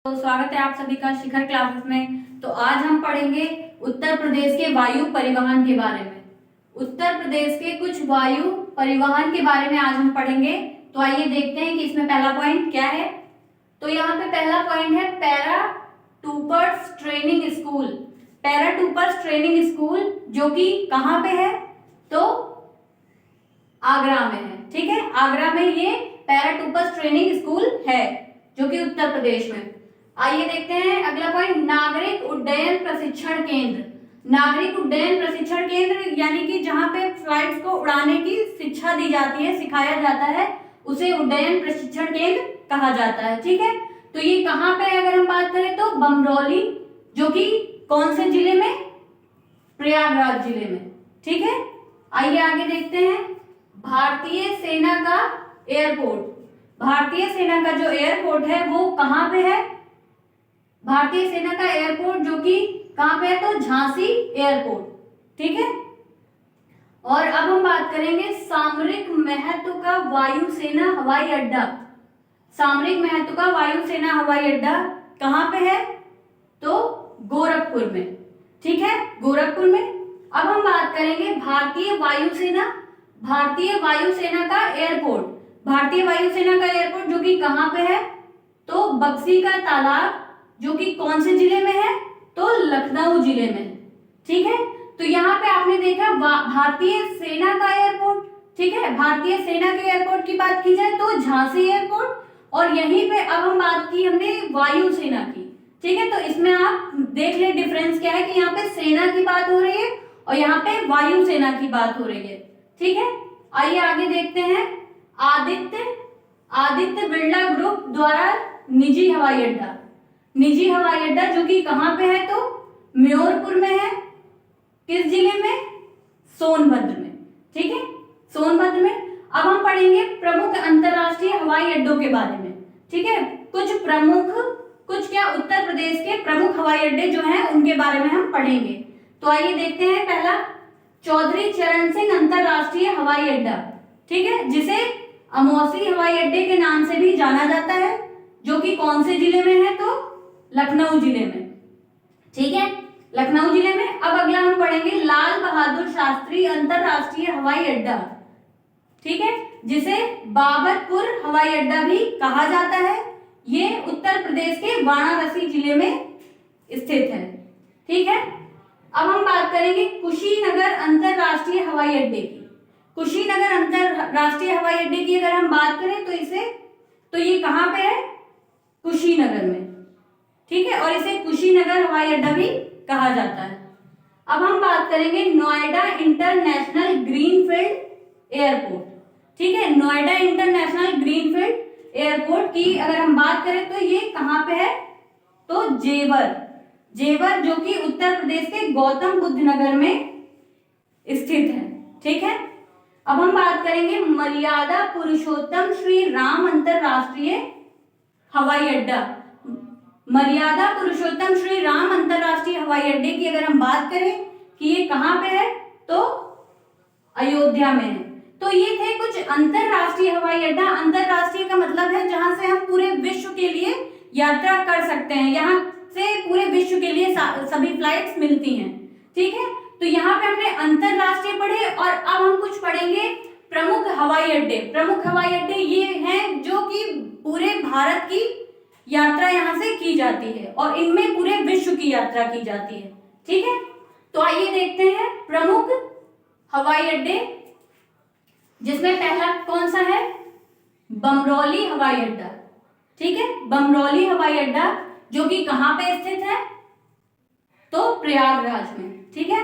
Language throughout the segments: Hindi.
तो स्वागत है आप सभी का शिखर क्लासेस में। तो आज हम पढ़ेंगे उत्तर प्रदेश के वायु परिवहन के बारे में। उत्तर प्रदेश के कुछ वायु परिवहन के बारे में आज हम पढ़ेंगे। तो आइए देखते हैं कि इसमें पहला पॉइंट क्या है। तो यहाँ पे पहला पॉइंट है para troopers training school. Para troopers training school जो कि कहाँ पे है, तो आगरा में है। ठीक है, आगरा में ये पैरा ट्रूपर्स ट्रेनिंग स्कूल है जो कि उत्तर प्रदेश में। आइए देखते हैं अगला पॉइंट, नागरिक उड्डयन प्रशिक्षण केंद्र। नागरिक उड्डयन प्रशिक्षण केंद्र यानी कि जहां पे फ्लाइट्स को उड़ाने की शिक्षा दी जाती है, सिखाया जाता है, उसे उड्डयन प्रशिक्षण केंद्र कहा जाता है। ठीक है, तो ये कहाँ पे है अगर हम बात करें तो बमरौली, जो कि कौन से जिले में, प्रयागराज जिले में। ठीक है, आइए आगे देखते हैं भारतीय सेना का एयरपोर्ट। भारतीय सेना का जो एयरपोर्ट है वो कहाँ पे है, भारतीय सेना का एयरपोर्ट जो कि कहाँ पे है, तो झांसी एयरपोर्ट। ठीक है, और अब हम बात करेंगे सामरिक महत्व का वायुसेना हवाई अड्डा। सामरिक महत्व का वायुसेना हवाई अड्डा कहाँ पे है, तो गोरखपुर में। ठीक है, गोरखपुर में। अब हम बात करेंगे भारतीय वायुसेना, भारतीय वायुसेना का एयरपोर्ट। भारतीय वायुसेना का एयरपोर्ट जो कि कहाँ पे है, तो बक्सी का तालाब, जो कि कौन से जिले में है, तो लखनऊ जिले में है। ठीक है, तो यहाँ पे आपने देखा भारतीय सेना का एयरपोर्ट। ठीक है, भारतीय सेना के एयरपोर्ट की बात की जाए तो झांसी एयरपोर्ट, और यहीं पे अब हम बात की हमने वायुसेना की। ठीक है, तो इसमें आप देख ले डिफरेंस क्या है कि यहाँ पे सेना की बात हो रही है और यहाँ पे वायुसेना की बात हो रही है। ठीक है, आइए आगे देखते हैं आदित्य बिरला ग्रुप द्वारा निजी हवाई अड्डा। निजी हवाई अड्डा जो कि कहाँ पे है, तो म्योरपुर में है। किस जिले में, सोनभद्र में। ठीक है, सोनभद्र में। अब हम पढ़ेंगे प्रमुख अंतरराष्ट्रीय हवाई अड्डों के बारे में। ठीक है, कुछ क्या उत्तर प्रदेश के प्रमुख हवाई अड्डे जो हैं उनके बारे में हम पढ़ेंगे। तो आइए देखते हैं पहला, चौधरी चरण सिंह अंतरराष्ट्रीय हवाई अड्डा। ठीक है, जिसे अमौसी हवाई अड्डे के नाम से भी जाना जाता है, जो कि कौन से जिले में है, तो लखनऊ जिले में। ठीक है, लखनऊ जिले में। अब अगला हम पढ़ेंगे लाल बहादुर शास्त्री अंतरराष्ट्रीय हवाई अड्डा। ठीक है, जिसे बाबतपुर हवाई अड्डा भी कहा जाता है। ये उत्तर प्रदेश के वाराणसी जिले में स्थित है। ठीक है, अब हम बात करेंगे कुशीनगर अंतरराष्ट्रीय हवाई अड्डे की। कुशीनगर अंतरराष्ट्रीय हवाई अड्डे की अगर हम बात करें तो ये कहाँ पे है, कुशीनगर में। ठीक है, और इसे कुशीनगर हवाई अड्डा भी कहा जाता है। अब हम बात करेंगे नोएडा इंटरनेशनल ग्रीनफील्ड एयरपोर्ट। ठीक है, नोएडा इंटरनेशनल ग्रीनफील्ड एयरपोर्ट की अगर हम बात करें तो ये कहाँ पे है, तो जेवर जो कि उत्तर प्रदेश के गौतम बुद्ध नगर में स्थित है। ठीक है, अब हम बात करेंगे मर्यादा पुरुषोत्तम श्री राम अंतरराष्ट्रीय हवाई अड्डा। मर्यादा पुरुषोत्तम श्री राम अंतरराष्ट्रीय हवाई अड्डे की अगर हम बात करें कि ये कहाँ पे है, तो अयोध्या में है। तो ये थे कुछ अंतरराष्ट्रीय हवाई अड्डा। अंतरराष्ट्रीय का मतलब है जहां से हम पूरे विश्व के लिए यात्रा कर सकते हैं, यहाँ से पूरे विश्व के लिए सभी फ्लाइट्स मिलती हैं। ठीक है, तो यहाँ पे हमने अंतरराष्ट्रीय पढ़े और अब हम कुछ पढ़ेंगे प्रमुख हवाई अड्डे। प्रमुख हवाई अड्डे ये हैं जो कि पूरे भारत की यात्रा यहाँ से की जाती है और इनमें पूरे विश्व की यात्रा की जाती है। ठीक है, तो आइए देखते हैं प्रमुख हवाई अड्डे, जिसमें पहला कौन सा है, बमरौली हवाई अड्डा। ठीक है, बमरौली हवाई अड्डा जो कि कहाँ पे स्थित है, तो प्रयागराज में। ठीक है,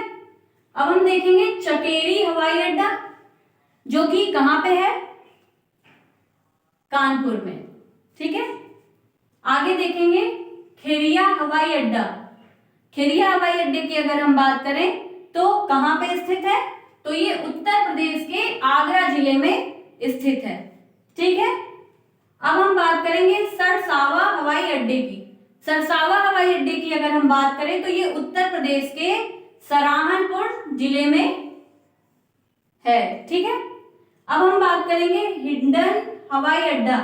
अब हम देखेंगे चकेरी हवाई अड्डा जो कि कहाँ पे है, कानपुर में। ठीक है, आगे देखेंगे खेरिया हवाई अड्डा। खेरिया हवाई अड्डे की अगर हम बात करें तो कहाँ पे स्थित है, तो ये उत्तर प्रदेश के आगरा जिले में स्थित है। ठीक है, अब हम बात करेंगे सरसावा हवाई अड्डे की। सरसावा हवाई अड्डे की अगर हम बात करें तो ये उत्तर प्रदेश के सहारनपुर जिले में है। ठीक है, अब हम बात करेंगे हिंडन हवाई अड्डा।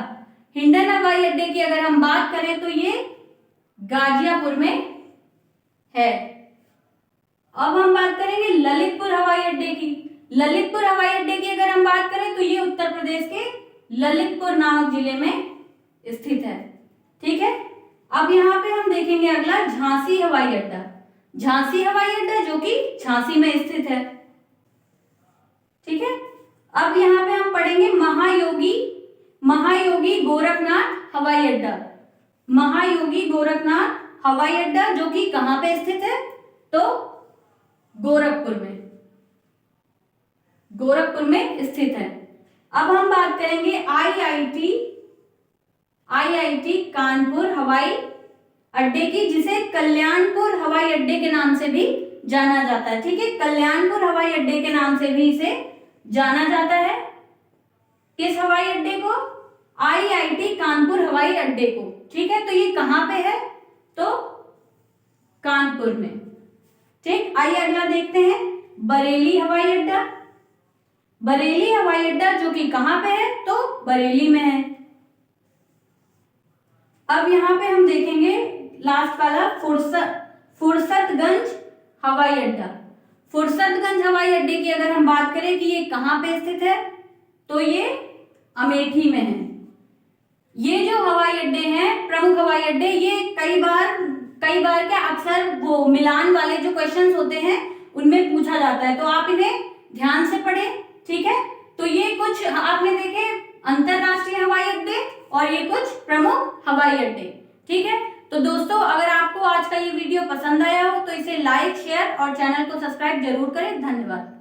हिंडन हवाई अड्डे की अगर हम बात करें तो ये गाजियापुर में है। अब हम बात करेंगे ललितपुर हवाई अड्डे की। ललितपुर हवाई अड्डे की अगर हम बात करें तो ये उत्तर प्रदेश के ललितपुर नामक जिले में स्थित है। ठीक है, अब यहाँ पे हम देखेंगे अगला झांसी हवाई अड्डा। झांसी हवाई अड्डा जो कि झांसी में स्थित है। ठीक है, अब यहाँ पे हम पढ़ेंगे महायोगी गोरखनाथ हवाई अड्डा। महायोगी गोरखनाथ हवाई अड्डा जो कि कहाँ पे स्थित है, तो गोरखपुर में स्थित है। अब हम बात करेंगे आईआईटी कानपुर हवाई अड्डे की, जिसे कल्याणपुर हवाई अड्डे के नाम से भी जाना जाता है। ठीक है, कल्याणपुर हवाई अड्डे के नाम से भी इसे जाना जाता है। किस हवाई अड्डे को? आईआईटी कानपुर हवाई अड्डे को। ठीक है, तो ये कहाँ पे है, तो कानपुर में। ठीक, आइए अगला देखते हैं बरेली हवाई अड्डा। बरेली हवाई अड्डा जो कि कहाँ पे है, तो बरेली में है। अब यहाँ पे हम देखेंगे लास्ट वाला फुर्सतगंज हवाई अड्डा। फुर्सतगंज हवाई अड्डे की अगर हम बात करें कि ये कहाँ पे स्थित है, तो ये अमेठी में है। ये जो हवाई अड्डे हैं, प्रमुख हवाई अड्डे, ये कई बार क्या अक्सर वो मिलान वाले जो क्वेश्चंस होते हैं उनमें पूछा जाता है, तो आप इन्हें ध्यान से पढ़ें। ठीक है, तो ये कुछ आपने देखे अंतरराष्ट्रीय हवाई अड्डे और ये कुछ प्रमुख हवाई अड्डे। ठीक है, तो दोस्तों अगर आपको आज का ये वीडियो पसंद आया हो तो इसे लाइक, शेयर और चैनल को सब्सक्राइब जरूर करें। धन्यवाद।